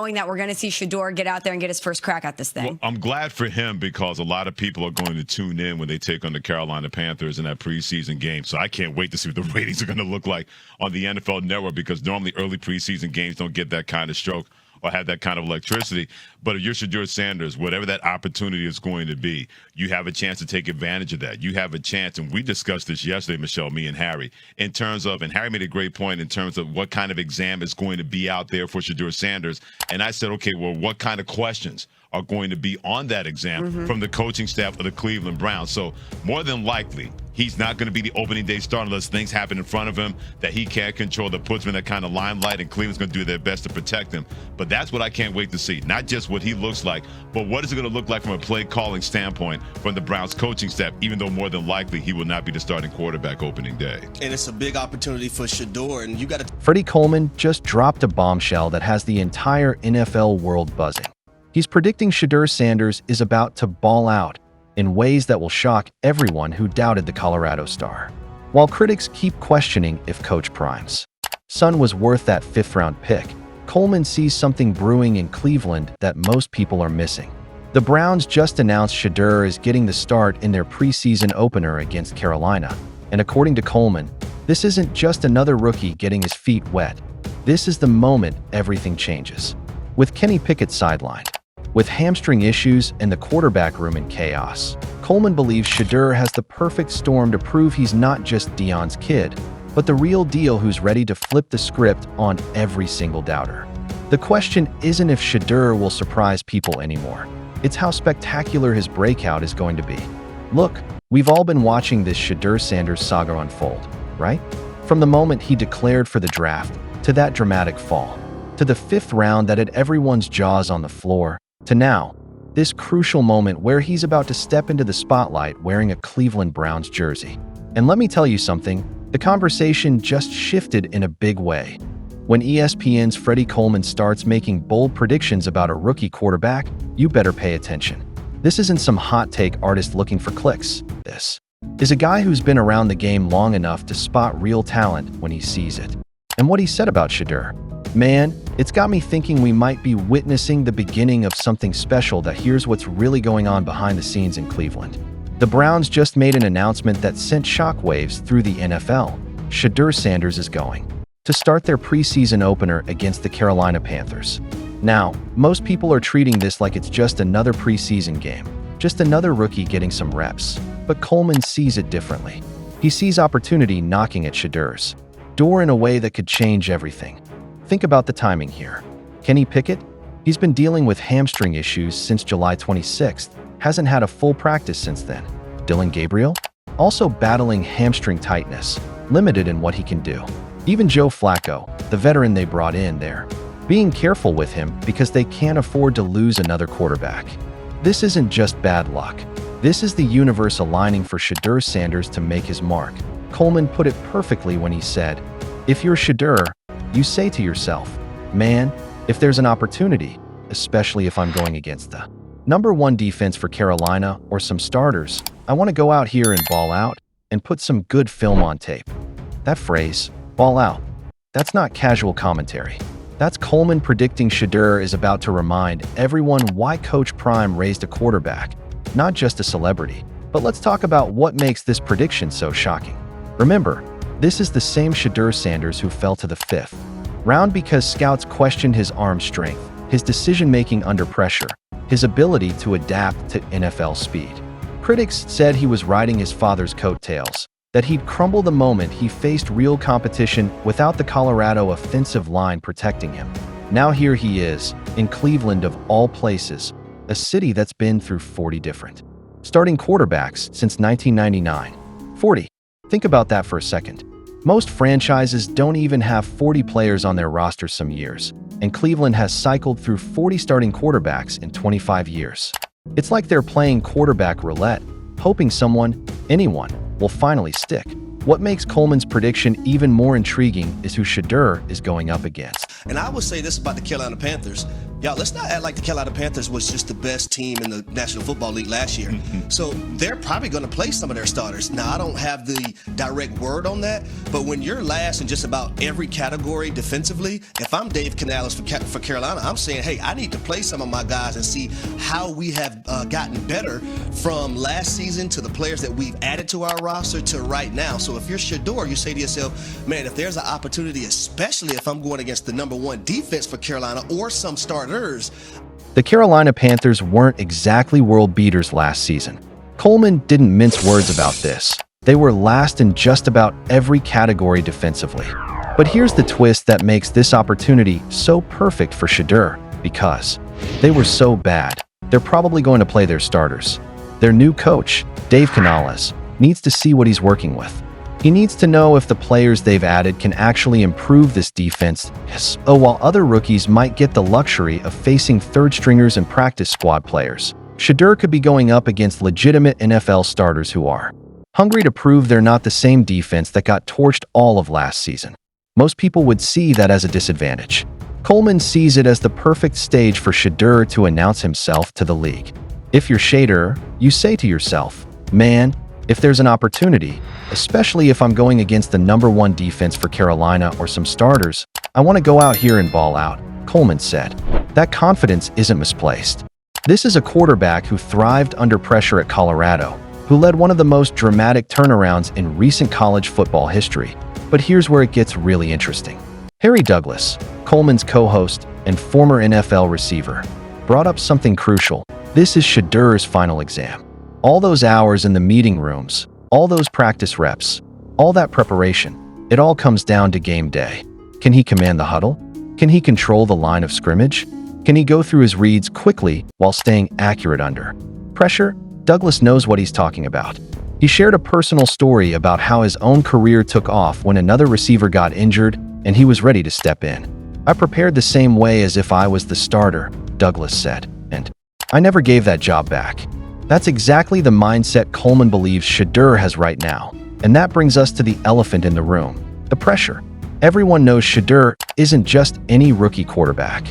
knowing that we're going to see Shedeur get out there and get his first crack at this thing. Well, I'm glad for him because a lot of people are going to tune in when they take on the Carolina Panthers in that preseason game. So I can't wait to see what the ratings are going to look like on the NFL Network, because normally early preseason games don't get that kind of stroke or have that kind of electricity. But if you're Shedeur Sanders, whatever that opportunity is going to be, you have a chance to take advantage of that. You have a chance, and we discussed this yesterday, Michelle, me and Harry, in terms of, and Harry made a great point in terms of what kind of exam is going to be out there for Shedeur Sanders. And I said, okay, well, what kind of questions are going to be on that exam from the coaching staff of the Cleveland Browns? So more than likely, he's not going to be the opening day starter unless things happen in front of him that he can't control, that puts him in that kind of limelight, and Cleveland's going to do their best to protect him. But that's what I can't wait to see. Not just what he looks like, but what is it going to look like from a play calling standpoint from the Browns coaching staff, even though more than likely he will not be the starting quarterback opening day. And it's a big opportunity for Shedeur, and you got to... Freddy Coleman just dropped a bombshell that has the entire NFL world buzzing. He's predicting Shedeur Sanders is about to ball out in ways that will shock everyone who doubted the Colorado star. While critics keep questioning if Coach Prime's son was worth that fifth-round pick, Coleman sees something brewing in Cleveland that most people are missing. The Browns just announced Shedeur is getting the start in their preseason opener against Carolina, and according to Coleman, this isn't just another rookie getting his feet wet. This is the moment everything changes. With Kenny Pickett sidelined, with hamstring issues and the quarterback room in chaos, Coleman believes Shedeur has the perfect storm to prove he's not just Deion's kid, but the real deal who's ready to flip the script on every single doubter. The question isn't if Shedeur will surprise people anymore. It's how spectacular his breakout is going to be. Look, we've all been watching this Shedeur Sanders saga unfold, right? From the moment he declared for the draft, to that dramatic fall, to the fifth round that had everyone's jaws on the floor, to now, this crucial moment where he's about to step into the spotlight wearing a Cleveland Browns jersey. And let me tell you something, the conversation just shifted in a big way. When ESPN's Freddy Coleman starts making bold predictions about a rookie quarterback, you better pay attention. This isn't some hot take artist looking for clicks. This is a guy who's been around the game long enough to spot real talent when he sees it. And what he said about Shedeur, man, it's got me thinking we might be witnessing the beginning of something special. That here's what's really going on behind the scenes in Cleveland. The Browns just made an announcement that sent shockwaves through the NFL. Shedeur Sanders is going to start their preseason opener against the Carolina Panthers. Now, most people are treating this like it's just another preseason game, just another rookie getting some reps. But Coleman sees it differently. He sees opportunity knocking at Shedeur's door in a way that could change everything. Think about the timing here. Kenny Pickett? He's been dealing with hamstring issues since July 26th, hasn't had a full practice since then. Dillon Gabriel? Also battling hamstring tightness, limited in what he can do. Even Joe Flacco, the veteran they brought in there, being careful with him because they can't afford to lose another quarterback. This isn't just bad luck. This is the universe aligning for Shedeur Sanders to make his mark. Coleman put it perfectly when he said, if you're Shedeur, you say to yourself, man, if there's an opportunity, especially if I'm going against the #1 defense for Carolina or some starters, I want to go out here and ball out and put some good film on tape. That phrase, ball out, that's not casual commentary. That's Coleman predicting Shedeur is about to remind everyone why Coach Prime raised a quarterback, not just a celebrity. But let's talk about what makes this prediction so shocking. Remember, this is the same Shedeur Sanders who fell to the fifth round because scouts questioned his arm strength, his decision-making under pressure, his ability to adapt to NFL speed. Critics said he was riding his father's coattails, that he'd crumble the moment he faced real competition without the Colorado offensive line protecting him. Now here he is, in Cleveland of all places, a city that's been through 40 different starting quarterbacks since 1999. 40. Think about that for a second. Most franchises don't even have 40 players on their roster some years, and Cleveland has cycled through 40 starting quarterbacks in 25 years. It's like they're playing quarterback roulette, hoping someone, anyone, will finally stick. What makes Coleman's prediction even more intriguing is who Shedeur is going up against. And I would say this about the Carolina Panthers. Y'all, let's not act like the Carolina Panthers was just the best team in the National Football League last year. So they're probably going to play some of their starters. Now, I don't have the direct word on that, but when you're last in just about every category defensively, if I'm Dave Canales for Carolina, I'm saying, hey, I need to play some of my guys and see how we have gotten better from last season to the players that we've added to our roster to right now. So if you're Shedeur, you say to yourself, man, if there's an opportunity, especially if I'm going against the #1 defense for Carolina or some starters. The Carolina Panthers weren't exactly world beaters last season. Coleman didn't mince words about this. They were last in just about every category defensively. But here's the twist that makes this opportunity so perfect for Shedeur, because they were so bad, they're probably going to play their starters. Their new coach, Dave Canales, needs to see what he's working with. He needs to know if the players they've added can actually improve this defense. While other rookies might get the luxury of facing third stringers and practice squad players, Shedeur could be going up against legitimate NFL starters who are hungry to prove they're not the same defense that got torched all of last season. Most people would see that as a disadvantage. Coleman sees it as the perfect stage for Shedeur to announce himself to the league. If you're Shedeur, you say to yourself, man, if there's an opportunity, especially if I'm going against the #1 defense for Carolina or some starters, I want to go out here and ball out, Coleman said. That confidence isn't misplaced. This is a quarterback who thrived under pressure at Colorado, who led one of the most dramatic turnarounds in recent college football history. But here's where it gets really interesting. Harry Douglas, Coleman's co-host and former NFL receiver, brought up something crucial. This is Shedeur's final exam. All those hours in the meeting rooms, all those practice reps, all that preparation, it all comes down to game day. Can he command the huddle? Can he control the line of scrimmage? Can he go through his reads quickly while staying accurate under pressure? Douglas knows what he's talking about. He shared a personal story about how his own career took off when another receiver got injured and he was ready to step in. I prepared the same way as if I was the starter, Douglas said, and I never gave that job back. That's exactly the mindset Coleman believes Shedeur has right now. And that brings us to the elephant in the room, the pressure. Everyone knows Shedeur isn't just any rookie quarterback.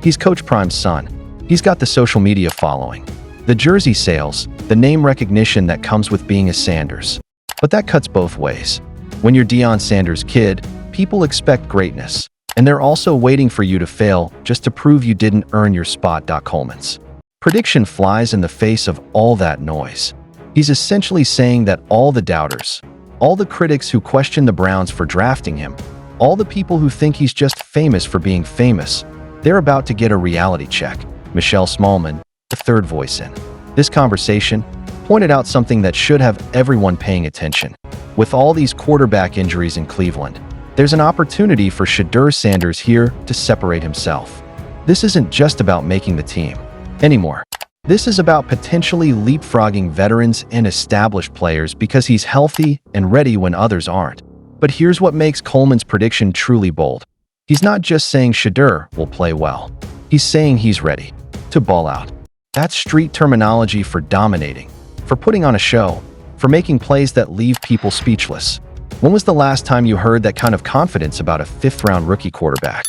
He's Coach Prime's son. He's got the social media following, the jersey sales, the name recognition that comes with being a Sanders. But that cuts both ways. When you're Deion Sanders' kid, people expect greatness. And they're also waiting for you to fail just to prove you didn't earn your spot. Coleman's prediction flies in the face of all that noise. He's essentially saying that all the doubters, all the critics who question the Browns for drafting him, all the people who think he's just famous for being famous, they're about to get a reality check. Michelle Smallman, the third voice in this conversation, pointed out something that should have everyone paying attention. With all these quarterback injuries in Cleveland, there's an opportunity for Shedeur Sanders here to separate himself. This isn't just about making the team anymore. This is about potentially leapfrogging veterans and established players because he's healthy and ready when others aren't. But here's what makes Coleman's prediction truly bold. He's not just saying Shedeur will play well. He's saying he's ready to ball out. That's street terminology for dominating, for putting on a show, for making plays that leave people speechless. When was the last time you heard that kind of confidence about a fifth-round rookie quarterback?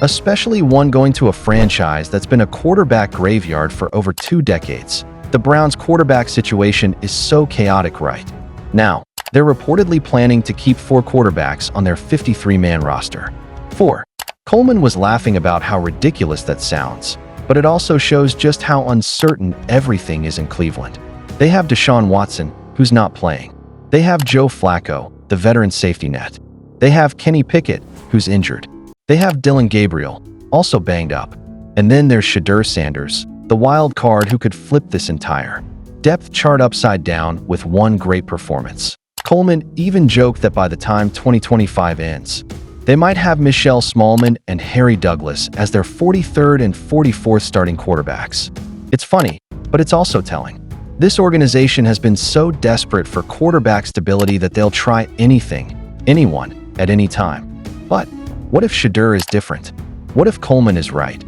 Especially one going to a franchise that's been a quarterback graveyard for over 2 decades. The Browns' quarterback situation is so chaotic right now. They're reportedly planning to keep 4 quarterbacks on their 53-man roster. 4. Coleman was laughing about how ridiculous that sounds, but it also shows just how uncertain everything is in Cleveland. They have Deshaun Watson, who's not playing. They have Joe Flacco, the veteran safety net. They have Kenny Pickett, who's injured. They have Dylan Gabriel, also banged up. And then there's Shedeur Sanders, the wild card who could flip this entire depth chart upside down with one great performance. Coleman even joked that by the time 2025 ends, they might have Michelle Smallman and Harry Douglas as their 43rd and 44th starting quarterbacks. It's funny, but it's also telling. This organization has been so desperate for quarterback stability that they'll try anything, anyone, at any time. But what if Shedeur is different? What if Coleman is right?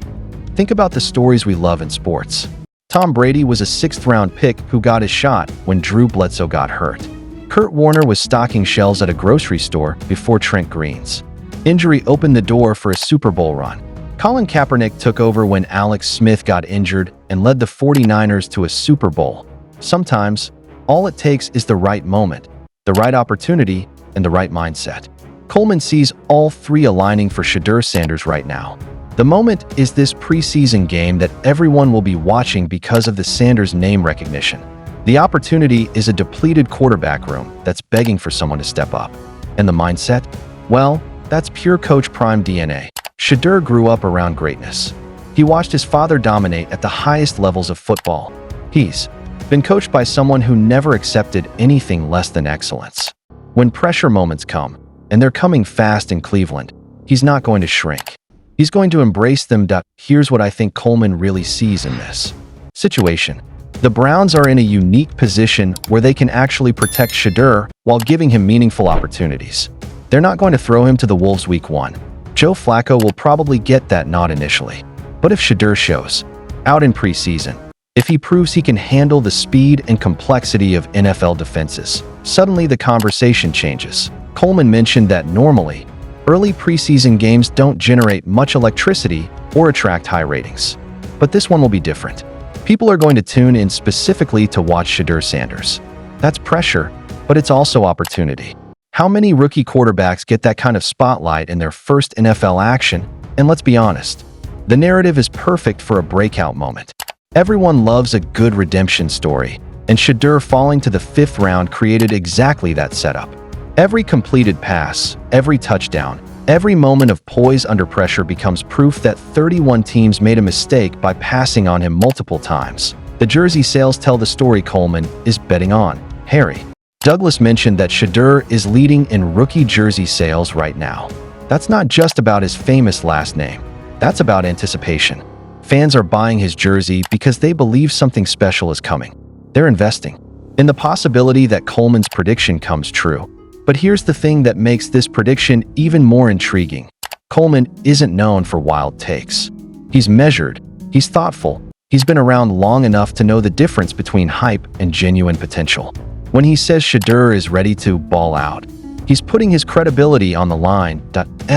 Think about the stories we love in sports. Tom Brady was a 6th-round pick who got his shot when Drew Bledsoe got hurt. Kurt Warner was stocking shelves at a grocery store before Trent Green's injury opened the door for a Super Bowl run. Colin Kaepernick took over when Alex Smith got injured and led the 49ers to a Super Bowl. Sometimes, all it takes is the right moment, the right opportunity, and the right mindset. Coleman sees all three aligning for Shedeur Sanders right now. The moment is this preseason game that everyone will be watching because of the Sanders name recognition. The opportunity is a depleted quarterback room that's begging for someone to step up. And the mindset? Well, that's pure Coach Prime DNA. Shedeur grew up around greatness. He watched his father dominate at the highest levels of football. He's been coached by someone who never accepted anything less than excellence. When pressure moments come, and they're coming fast in Cleveland, he's not going to shrink. He's going to embrace them. Here's what I think Coleman really sees in this situation. The Browns are in a unique position where they can actually protect Shedeur while giving him meaningful opportunities. They're not going to throw him to the Wolves week 1. Joe Flacco will probably get that nod initially. But if Shedeur shows out in preseason, if he proves he can handle the speed and complexity of NFL defenses, suddenly the conversation changes. Coleman mentioned that normally, early preseason games don't generate much electricity or attract high ratings. But this one will be different. People are going to tune in specifically to watch Shedeur Sanders. That's pressure, but it's also opportunity. How many rookie quarterbacks get that kind of spotlight in their first NFL action? And let's be honest, the narrative is perfect for a breakout moment. Everyone loves a good redemption story, and Shedeur falling to the 5th round created exactly that setup. Every completed pass, every touchdown, every moment of poise under pressure becomes proof that 31 teams made a mistake by passing on him multiple times. The jersey sales tell the story Coleman is betting on. Harry Douglas mentioned that Shedeur is leading in rookie jersey sales right now. That's not just about his famous last name. That's about anticipation. Fans are buying his jersey because they believe something special is coming. They're investing in the possibility that Coleman's prediction comes true. But here's the thing that makes this prediction even more intriguing. Coleman isn't known for wild takes. He's measured, he's thoughtful, he's been around long enough to know the difference between hype and genuine potential. When he says Shedeur is ready to ball out, he's putting his credibility on the line.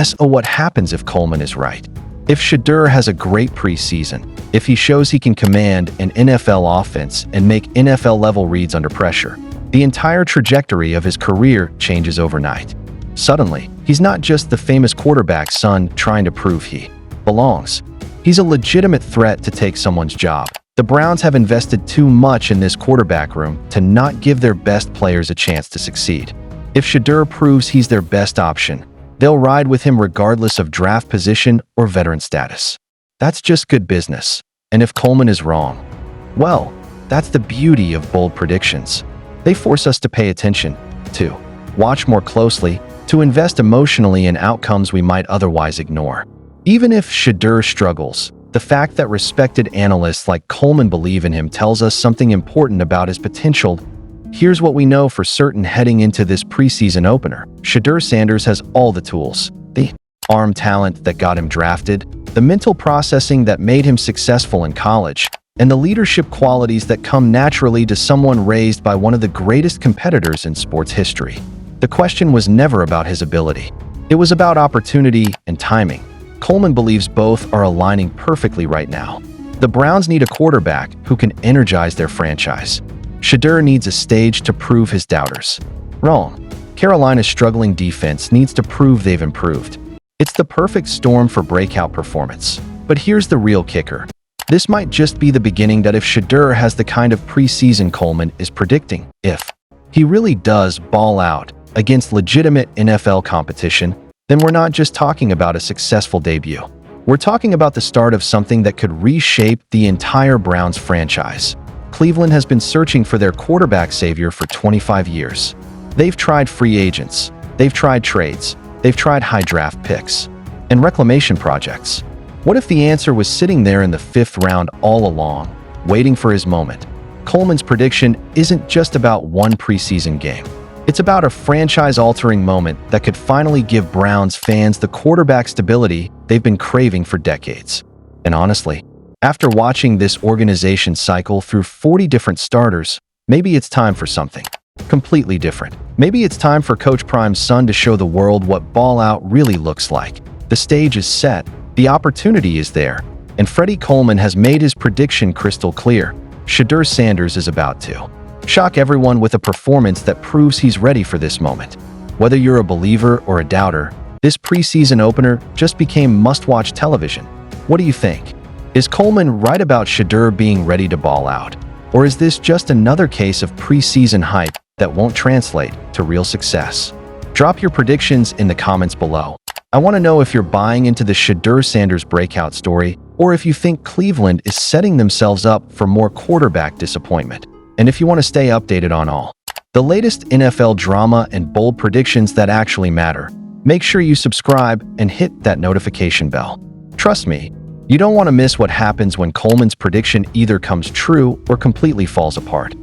So what happens if Coleman is right? If Shedeur has a great preseason, if he shows he can command an NFL offense and make NFL-level reads under pressure, the entire trajectory of his career changes overnight. Suddenly, he's not just the famous quarterback's son trying to prove he belongs. He's a legitimate threat to take someone's job. The Browns have invested too much in this quarterback room to not give their best players a chance to succeed. If Shedeur proves he's their best option, they'll ride with him regardless of draft position or veteran status. That's just good business. And if Coleman is wrong, well, that's the beauty of bold predictions. They force us to pay attention, to watch more closely, to invest emotionally in outcomes we might otherwise ignore. Even if Shedeur struggles, the fact that respected analysts like Coleman believe in him tells us something important about his potential. Here's what we know for certain heading into this preseason opener. Shedeur Sanders has all the tools. The arm talent that got him drafted, the mental processing that made him successful in college, and the leadership qualities that come naturally to someone raised by one of the greatest competitors in sports history. The question was never about his ability. It was about opportunity and timing. Coleman believes both are aligning perfectly right now. The Browns need a quarterback who can energize their franchise. Shedeur needs a stage to prove his doubters wrong. Carolina's struggling defense needs to prove they've improved. It's the perfect storm for breakout performance. But here's the real kicker. This might just be the beginning. That if Shedeur has the kind of preseason Coleman is predicting, if he really does ball out against legitimate NFL competition, then we're not just talking about a successful debut. We're talking about the start of something that could reshape the entire Browns franchise. Cleveland has been searching for their quarterback savior for 25 years. They've tried free agents, they've tried trades, they've tried high draft picks, and reclamation projects. What if the answer was sitting there in the 5th round all along, waiting for his moment? Coleman's prediction isn't just about one preseason game. It's about a franchise-altering moment that could finally give Browns fans the quarterback stability they've been craving for decades. And honestly, after watching this organization cycle through 40 different starters, maybe it's time for something completely different. Maybe it's time for Coach Prime's son to show the world what ball out really looks like. The stage is set, The opportunity is there, and Freddy Coleman has made his prediction crystal clear. Shedeur Sanders is about to shock everyone with a performance that proves he's ready for this moment. Whether you're a believer or a doubter, this preseason opener just became must-watch television. What do you think? Is Coleman right about Shedeur being ready to ball out? Or is this just another case of preseason hype that won't translate to real success? Drop your predictions in the comments below. I want to know if you're buying into the Shedeur Sanders breakout story, or if you think Cleveland is setting themselves up for more quarterback disappointment. And if you want to stay updated on all the latest NFL drama and bold predictions that actually matter, make sure you subscribe and hit that notification bell. Trust me, you don't want to miss what happens when Coleman's prediction either comes true or completely falls apart.